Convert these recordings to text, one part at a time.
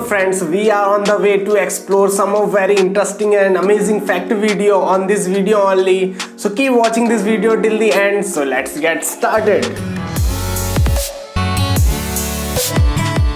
friends, we are on the way to explore some of very interesting and amazing fact video on this video only. So keep watching this video till the end. So let's get started.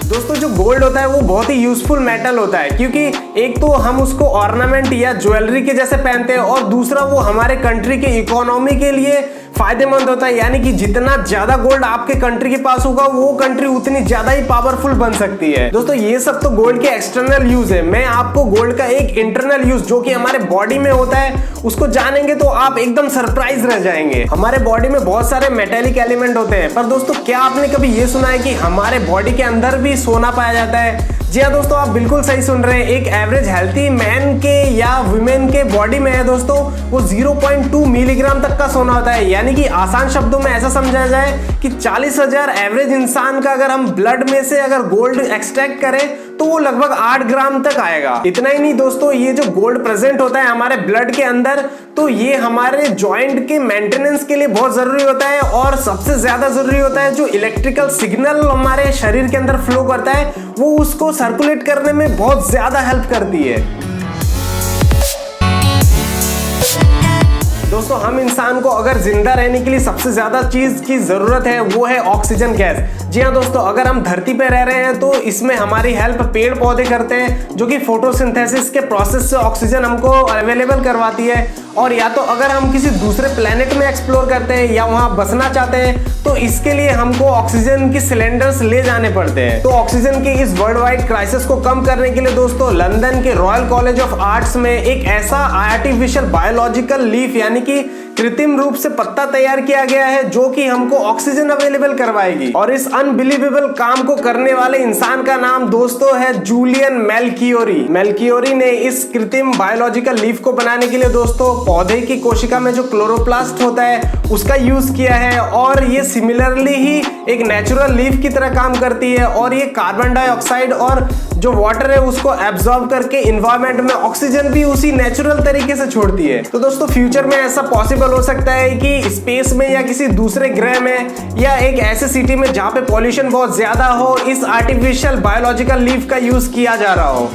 दोस्तों जो gold होता है वो बहुत ही useful metal होता है, क्योंकि एक तो हम उसको ऑर्नामेंट या ज्वेलरी के जैसे पहनते हैं और दूसरा वो हमारे कंट्री के इकोनॉमी के लिए फायदेमंद होता है। यानी कि जितना ज्यादा गोल्ड आपके कंट्री के पास होगा वो कंट्री उतनी ज्यादा ही पावरफुल बन सकती है। दोस्तों ये सब तो गोल्ड के एक्सटर्नल यूज है। मैं आपको गोल्ड का एक इंटरनल यूज जो कि हमारे बॉडी में होता है उसको जानेंगे तो आप एकदम सरप्राइज रह जाएंगे। हमारे बॉडी में बहुत सारे मेटेलिक एलिमेंट होते हैं, पर दोस्तों क्या आपने कभी ये सुना है कि हमारे बॉडी के अंदर भी सोना पाया जाता है? जी हाँ दोस्तों, आप बिल्कुल सही सुन रहे हैं। एक एवरेज हेल्थी मैन के या वुमेन के बॉडी में है दोस्तों वो 0.2 मिलीग्राम तक का सोना होता है। यानी कि आसान शब्दों में ऐसा समझा जाए कि 40,000 एवरेज इंसान का अगर हम ब्लड में से अगर गोल्ड एक्सट्रैक्ट करें तो वो लगभग 8 ग्राम तक आएगा। इतना ही नहीं दोस्तों, ये जो गोल्ड प्रेजेंट होता है हमारे ब्लड के अंदर तो ये हमारे जॉइंट के मेंटेनेंस के लिए बहुत जरूरी होता है, और सबसे ज्यादा जरूरी होता है जो इलेक्ट्रिकल सिग्नल हमारे शरीर के अंदर फ्लो करता है वो उसको सर्कुलेट करने में बहुत ज्यादा हेल्प करती है। दोस्तों हम इंसान को अगर जिंदा रहने के लिए सबसे ज्यादा चीज की जरूरत है वो है ऑक्सीजन गैस। जी हाँ दोस्तों, अगर हम धरती पे रह रहे हैं तो इसमें हमारी हेल्प पेड़ पौधे करते हैं जो कि फोटोसिंथेसिस के प्रोसेस से ऑक्सीजन हमको अवेलेबल करवाती है। और या तो अगर हम किसी दूसरे प्लेनेट में एक्सप्लोर करते हैं या वहां बसना चाहते हैं तो इसके लिए हमको ऑक्सीजन की सिलेंडर्स ले जाने पड़ते हैं। तो ऑक्सीजन के इस वर्ल्ड वाइड क्राइसिस को कम करने के लिए दोस्तों लंदन के रॉयल कॉलेज ऑफ आर्ट्स में एक ऐसा आर्टिफिशियल बायोलॉजिकल लीफ यानी कि कृत्रिम रूप से पत्ता तैयार किया गया है जो कि हमको ऑक्सीजन अवेलेबल करवाएगी। और इस अनबिलीवेबल काम को करने वाले इंसान का नाम दोस्तों है जूलियन मेलकियोरी। मेलकियोरी ने इस कृत्रिम बायोलॉजिकल लीफ को बनाने के लिए दोस्तों पौधे की कोशिका में जो क्लोरोप्लास्ट होता है उसका यूज किया है, और ये सिमिलरली ही एक नेचुरल लीफ की तरह काम करती है, और ये कार्बन डाइऑक्साइड और जो वाटर है उसको एब्जॉर्ब करके इन्वायरमेंट में ऑक्सीजन भी उसी नेचुरल तरीके से छोड़ती है। तो दोस्तों फ्यूचर में ऐसा पॉसिबल हो सकता है कि स्पेस में या किसी दूसरे ग्रह में या एक ऐसे सिटी में जहां पे पॉल्यूशन बहुत ज्यादा हो इस आर्टिफिशियल बायोलॉजिकल लीफ का यूज किया जा रहा हो।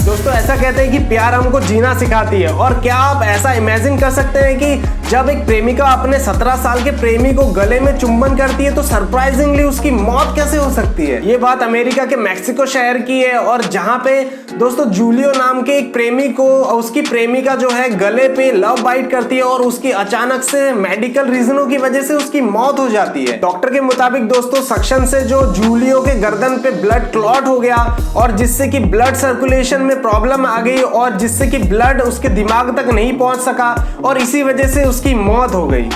दोस्तों ऐसा कहते हैं कि प्यार हमको जीना सिखाती है, और क्या आप ऐसा इमेजिन कर सकते हैं कि जब एक प्रेमिका अपने 17 साल के प्रेमी को गले में चुंबन करती है तो सरप्राइजिंगली उसकी मौत कैसे हो सकती है? ये बात अमेरिका के मैक्सिको शहर की है, और जहां पे दोस्तों जूलियो नाम के एक प्रेमी को उसकी प्रेमिका जो है गले पे लव बाइट करती है और उसकी अचानक से मेडिकल रीजनों की वजह से उसकी मौत हो जाती है। डॉक्टर के मुताबिक दोस्तों सक्शन से जो जूलियो के गर्दन पे ब्लड क्लॉट हो गया, और जिससे कि ब्लड सर्कुलेशन में प्रॉब्लम आ गई, और जिससे कि ब्लड उसके दिमाग तक नहीं पहुंच सका, और इसी वजह से उसकी मौत हो गई।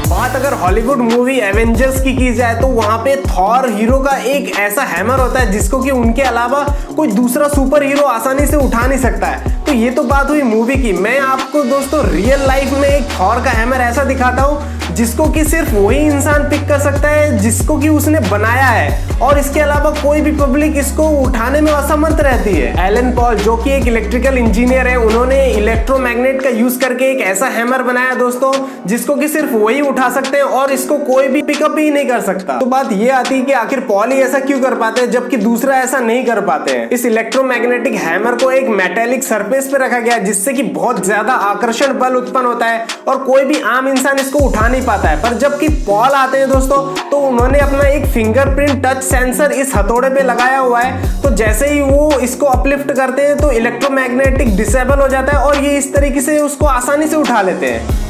बात अगर हॉलीवुड मूवी एवेंजर्स की जाए तो वहां पे थॉर हीरो का एक ऐसा हैमर होता है जिसको कि उनके अलावा कोई दूसरा सुपर हीरो आसानी से उठा नहीं सकता है। तो ये तो बात हुई मूवी की। मैं आपको दोस्तों रियल लाइफ में एक थॉर का हैमर ऐसा दिखाता हूँ जिसको कि सिर्फ वही इंसान पिक कर सकता है जिसको कि उसने बनाया है, और इसके अलावा कोई भी पब्लिक इसको उठाने में असमर्थ रहती है। एलन पॉल जो कि एक इलेक्ट्रिकल इंजीनियर है, उन्होंने इलेक्ट्रोमैग्नेट का यूज करके एक ऐसा हैमर बनाया दोस्तों जिसको कि सिर्फ वही उठा सकते हैं और इसको कोई भी पिकअप ही नहीं कर सकता। तो बात ये आती है कि आखिर पॉल ही ऐसा क्यों कर पाते हैं जबकि दूसरा ऐसा नहीं कर पाते हैं। इस इलेक्ट्रोमैग्नेटिक हैमर को एक मेटेलिक सरफेस पे रखा गया है जिससे कि बहुत ज्यादा आकर्षण बल उत्पन्न होता है और कोई भी आम इंसान इसको उठा नहीं पाता है। पर जबकि पॉल आते हैं दोस्तों तो उन्होंने अपना एक फिंगरप्रिंट टच सेंसर इस हथौड़े पे लगाया हुआ है, तो जैसे ही वो इसको अपलिफ्ट करते हैं तो इलेक्ट्रोमैग्नेटिक डिसेबल हो जाता है और ये इस तरीके से उसको आसानी से उठा लेते हैं।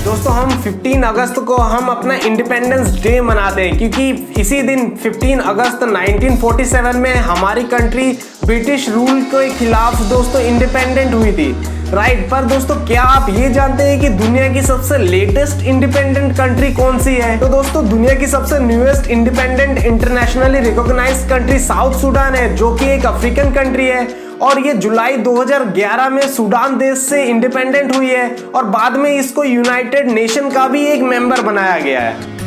दोस्तों हम 15 अगस्त को हम अपना इंडिपेंडेंस डे मनाते हैं, क्योंकि इसी दिन 15 अगस्त 1947 में हमारी कंट्री ब्रिटिश रूल के खिलाफ दोस्तों इंडिपेंडेंट हुई थी। राइट, पर दोस्तों क्या आप ये जानते हैं कि दुनिया की सबसे लेटेस्ट इंडिपेंडेंट कंट्री कौन सी है? तो दोस्तों दुनिया की सबसे newest independent internationally recognised country South Sudan है, जो कि एक अफ्रीकन कंट्री है, और ये जुलाई 2011 में सूडान देश से इंडिपेंडेंट हुई है, और बाद में इसको यूनाइटेड नेशन का भी एक मेंबर बनाया गया है।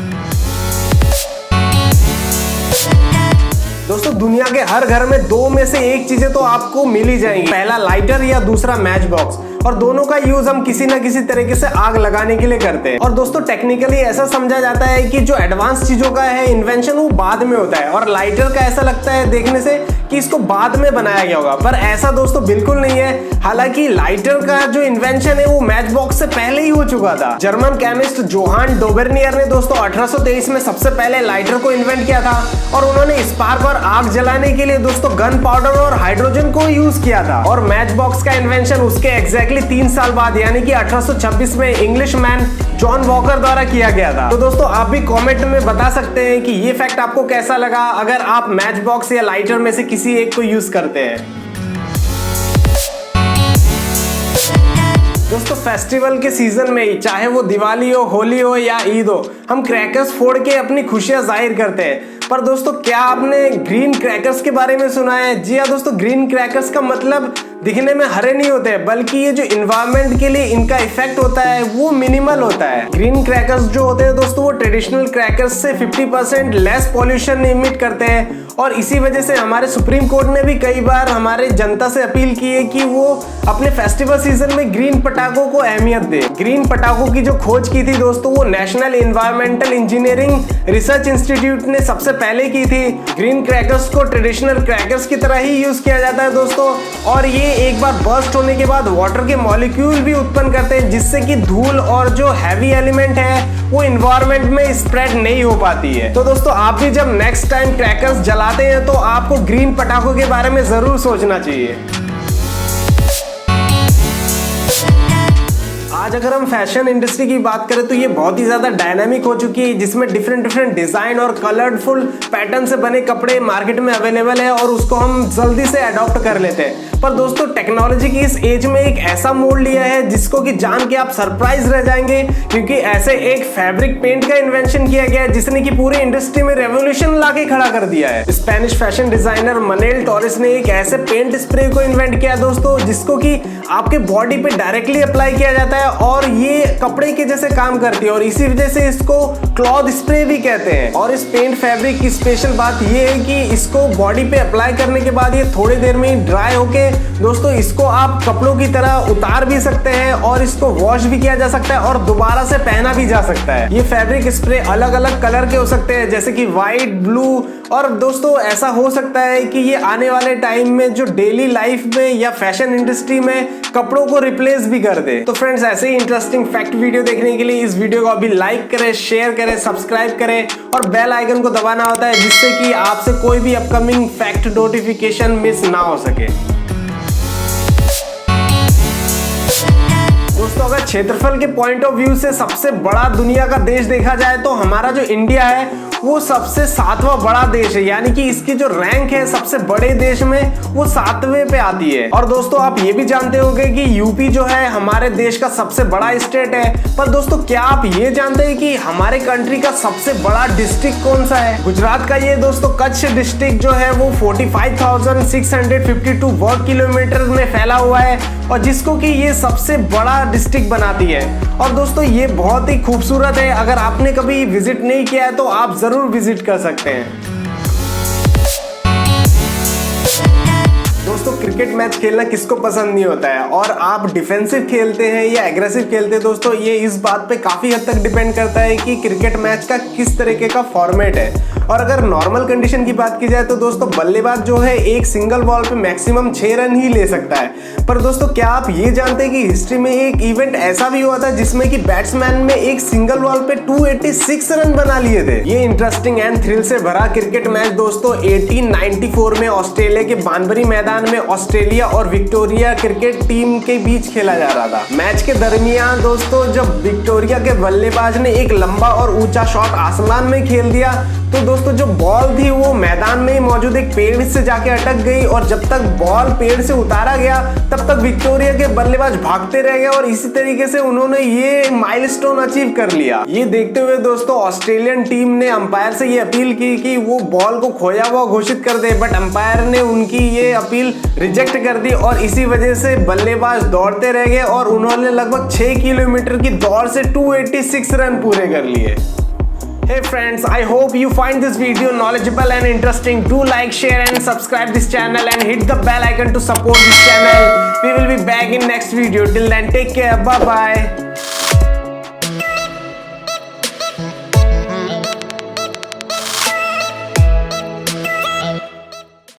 दोस्तों दुनिया के हर घर में दो में से एक चीजें तो आपको मिल ही जाएंगी, पहला लाइटर या दूसरा मैच बॉक्स। और दोनों का यूज हम किसी ना किसी तरीके से आग लगाने के लिए करते हैं। और दोस्तों टेक्निकली ऐसा समझा जाता है कि जो एडवांस चीजों का है इन्वेंशन वो बाद में होता है, और लाइटर का ऐसा लगता है देखने से कि इसको बाद में बनाया गया होगा, पर ऐसा दोस्तों बिल्कुल नहीं है। हालांकि लाइटर का जो इन्वेंशन है वो मैच बॉक्स से पहले ही हो चुका था। जर्मन केमिस्ट जोहान डोबेर्नियर ने दोस्तों 1823 में सबसे पहले लाइटर को इन्वेंट किया था, और उन्होंने स्पार्क और आग जलाने के लिए दोस्तों गन पाउडर और हाइड्रोजन को यूज किया था। और मैच बॉक्स का इन्वेंशन उसके एग्जैक्टली 3 साल बाद यानी कि 1826 में इंग्लिश मैन जॉन वॉकर द्वारा किया गया था। तो दोस्तों आप भी कमेंट में बता सकते हैं कि ये फैक्ट आपको कैसा लगा अगर आप मैच बॉक्स या लाइटर में से किसी एक को यूज करते हैं। दोस्तों फेस्टिवल के सीजन में ही, चाहे वो दिवाली हो, होली हो या ईद हो, हम क्रैकर्स फोड़ के अपनी खुशियां जाहिर करते हैं। पर दोस्तों क्या आपने ग्रीन क्रैकर्स के बारे में सुना है? जी हाँ दोस्तों, ग्रीन क्रैकर्स का मतलब दिखने में हरे नहीं होते, बल्कि ये जो इन्वायरमेंट के लिए इनका इफेक्ट होता है वो मिनिमल होता है। ग्रीन क्रैकर्स जो होते हैं दोस्तों वो ट्रेडिशनल क्रैकर्स से 50% लेस पॉल्यूशन इमिट करते हैं, और इसी वजह से हमारे सुप्रीम कोर्ट ने भी कई बार हमारे जनता से अपील की है कि वो अपने फेस्टिवल सीजन में ग्रीन पटाखों को अहमियत दे। ग्रीन पटाखों की जो खोज की थी दोस्तों वो national environmental engineering research institute ने सबसे पहले की थी। ग्रीन क्रैकर्स को ट्रेडिशनल क्रैकर्स की तरह ही यूज किया जाता है दोस्तों, और ये एक बार बर्स्ट होने के बाद वाटर के मॉलिक्यूल भी उत्पन्न करते हैं, जिससे कि धूल और जो हैवी एलिमेंट है वो इन्वायरमेंट में स्प्रेड नहीं हो पाती है। तो दोस्तों आप भी जब नेक्स्ट टाइम क्रैकर्स जलाते हैं तो आपको ग्रीन पटाखों के बारे में जरूर सोचना चाहिए। आज अगर हम फैशन इंडस्ट्री की बात करें तो ये बहुत ही ज्यादा डायनामिक हो चुकी है, जिसमें डिफरेंट डिजाइन और कलरफुल पैटर्न से बने कपड़े मार्केट में अवेलेबल है, और उसको हम जल्दी से अडॉप्ट कर लेते हैं। पर दोस्तों टेक्नोलॉजी की इस एज में एक ऐसा मोड़ लिया है जिसको कि जान के आप सरप्राइज रह जाएंगे, क्योंकि ऐसे एक फैब्रिक पेंट का इन्वेंशन किया गया है जिसने की पूरी इंडस्ट्री में रेवोल्यूशन लाके खड़ा कर दिया है। स्पेनिश फैशन डिजाइनर मनेल टॉरेस ने एक ऐसे पेंट स्प्रे को इन्वेंट किया दोस्तों जिसको कि आपके बॉडी पे डायरेक्टली अप्लाई किया जाता है, और ये कपड़े के जैसे काम करती है, और इसी वजह से इसको क्लॉथ स्प्रे भी कहते हैं। और इस पेंट फैब्रिक की स्पेशल बात ये है कि इसको बॉडी पे अप्लाई करने के बाद ये थोड़ी देर में ही ड्राई होके दोस्तों इसको आप कपड़ों की तरह उतार भी सकते हैं, और इसको वॉश भी किया जा सकता है और दोबारा से पहना भी जा सकता है। ये फैब्रिक स्प्रे अलग अलग कलर के हो सकते हैं, जैसे कि व्हाइट, ब्लू, और दोस्तों ऐसा हो सकता है कि ये आने वाले टाइम में जो डेली लाइफ में या फैशन इंडस्ट्री में कपड़ों को रिप्लेस भी कर दे। तो फ्रेंड्स ऐसे ही इंटरेस्टिंग फैक्ट वीडियो देखने के लिए इस वीडियो को अभी लाइक करें, शेयर करें, सब्सक्राइब करें और बेल आइकन को दबाना होता है, जिससे कि आपसे कोई भी अपकमिंग फैक्ट नोटिफिकेशन मिस ना हो सके। दोस्तों अगर क्षेत्रफल के पॉइंट ऑफ व्यू से सबसे बड़ा दुनिया का देश देखा जाए तो हमारा जो इंडिया है वो सबसे 7वां बड़ा देश है, यानी कि इसकी जो रैंक है सबसे बड़े देश में वो 7वें पे आती है। और दोस्तों आप ये भी जानते होंगे कि यूपी जो है हमारे देश का सबसे बड़ा स्टेट है, पर दोस्तों क्या आप ये जानते हैं कि हमारे कंट्री का सबसे बड़ा डिस्ट्रिक्ट कौन सा है? गुजरात का ये दोस्तों कच्छ डिस्ट्रिक्ट जो है वो 45,652 वर्ग किलोमीटर में फैला हुआ है, और जिसको कि ये सबसे बड़ा डिस्ट्रिक्ट बनाती है। और दोस्तों ये बहुत ही खूबसूरत है, अगर आपने कभी विजिट नहीं किया है तो आप जरूर विजिट कर सकते हैं। दोस्तों क्रिकेट मैच खेलना किसको पसंद नहीं होता है, और आप डिफेंसिव खेलते हैं या एग्रेसिव खेलते हैं दोस्तों, ये इस बात पे काफी हद तक डिपेंड करता है कि क्रिकेट मैच का किस तरीके का फॉर्मेट है। और अगर नॉर्मल कंडीशन की बात की जाए तो दोस्तों बल्लेबाज जो है एक सिंगल बॉल पे मैक्सिमम 6 रन ही ले सकता है। पर दोस्तों क्या आप ये जानते हैं कि हिस्ट्री में एक इवेंट ऐसा भी हुआ था जिसमें कि बैट्समैन में एक सिंगल बॉल पे 286 रन बना लिए थे। ये इंटरेस्टिंग एंड थ्रिल से भरा क्रिकेट मैच दोस्तों 1894 में ऑस्ट्रेलिया के बानबरी मैदान में ऑस्ट्रेलिया और विक्टोरिया क्रिकेट टीम के बीच खेला जा रहा था। मैच के दरमियान दोस्तों जब विक्टोरिया के बल्लेबाज ने एक लंबा और ऊंचा शॉट आसमान में खेल दिया तो दोस्तों जो बॉल थी वो मैदान में ही मौजूद एक पेड़ से जाके अटक गई, और जब तक बॉल पेड़ से उतारा गया तब तक विक्टोरिया के बल्लेबाज भागते रह गए, और इसी तरीके से उन्होंने ये माइलस्टोन अचीव कर लिया। ये देखते हुए दोस्तों ऑस्ट्रेलियन टीम ने अंपायर से ये अपील की कि वो बॉल को खोया हुआ घोषित कर दे, बट अंपायर ने उनकी ये अपील रिजेक्ट कर दी, और इसी वजह से बल्लेबाज दौड़ते रह गए और उन्होंने लगभग 6 किलोमीटर की दौड़ से 286 रन पूरे कर लिए। Hey friends, I hope you find this video knowledgeable and interesting. Do like, share and subscribe this channel and hit the bell icon to support this channel. We will be back in next video. Till then, take care. Bye bye.